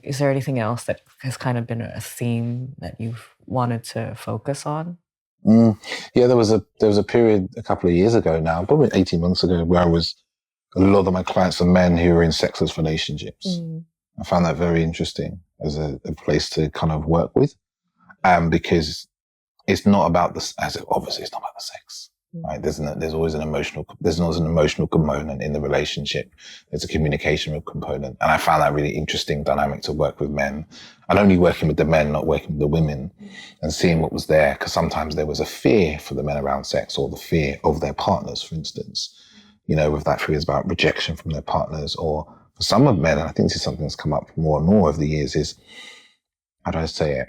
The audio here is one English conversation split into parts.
Like, is there anything else that has kind of been a theme that you've wanted to focus on? Yeah, there was a period a couple of years ago now, probably 18 months ago, where a lot of my clients are men who are in sexless relationships. I found that very interesting as a place to kind of work with, because it's not about obviously it's not about the sex, right? There's always an emotional component in the relationship. There's a communication component. And I found that really interesting dynamic to work with men, and only working with the men, not working with the women, and seeing what was there. Because sometimes there was a fear for the men around sex, or the fear of their partners, for instance, if that fear is about rejection from their partners, or for some of men, and I think this is something that's come up more and more over the years, is, how do I say it?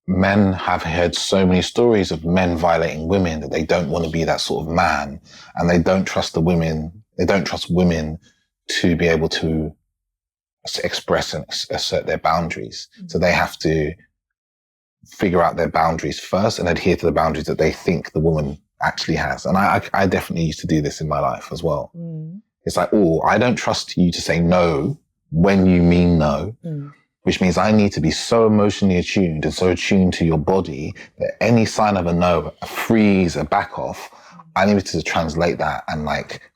Men have heard so many stories of men violating women that they don't want to be that sort of man, and they don't trust the women. They don't trust women to be able to express and assert their boundaries. So they have to figure out their boundaries first and adhere to the boundaries that they think the woman actually has. And I definitely used to do this in my life as well. It's like, I don't trust you to say no when you mean no. Which means I need to be so emotionally attuned and so attuned to your body that any sign of a no, a freeze, a back off, I need to translate that and like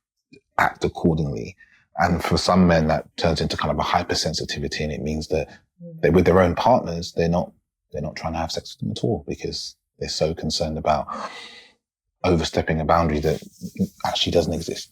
act accordingly. And for some men, that turns into kind of a hypersensitivity, and it means that with their own partners, they're not trying to have sex with them at all, because they're so concerned about overstepping a boundary that actually doesn't exist.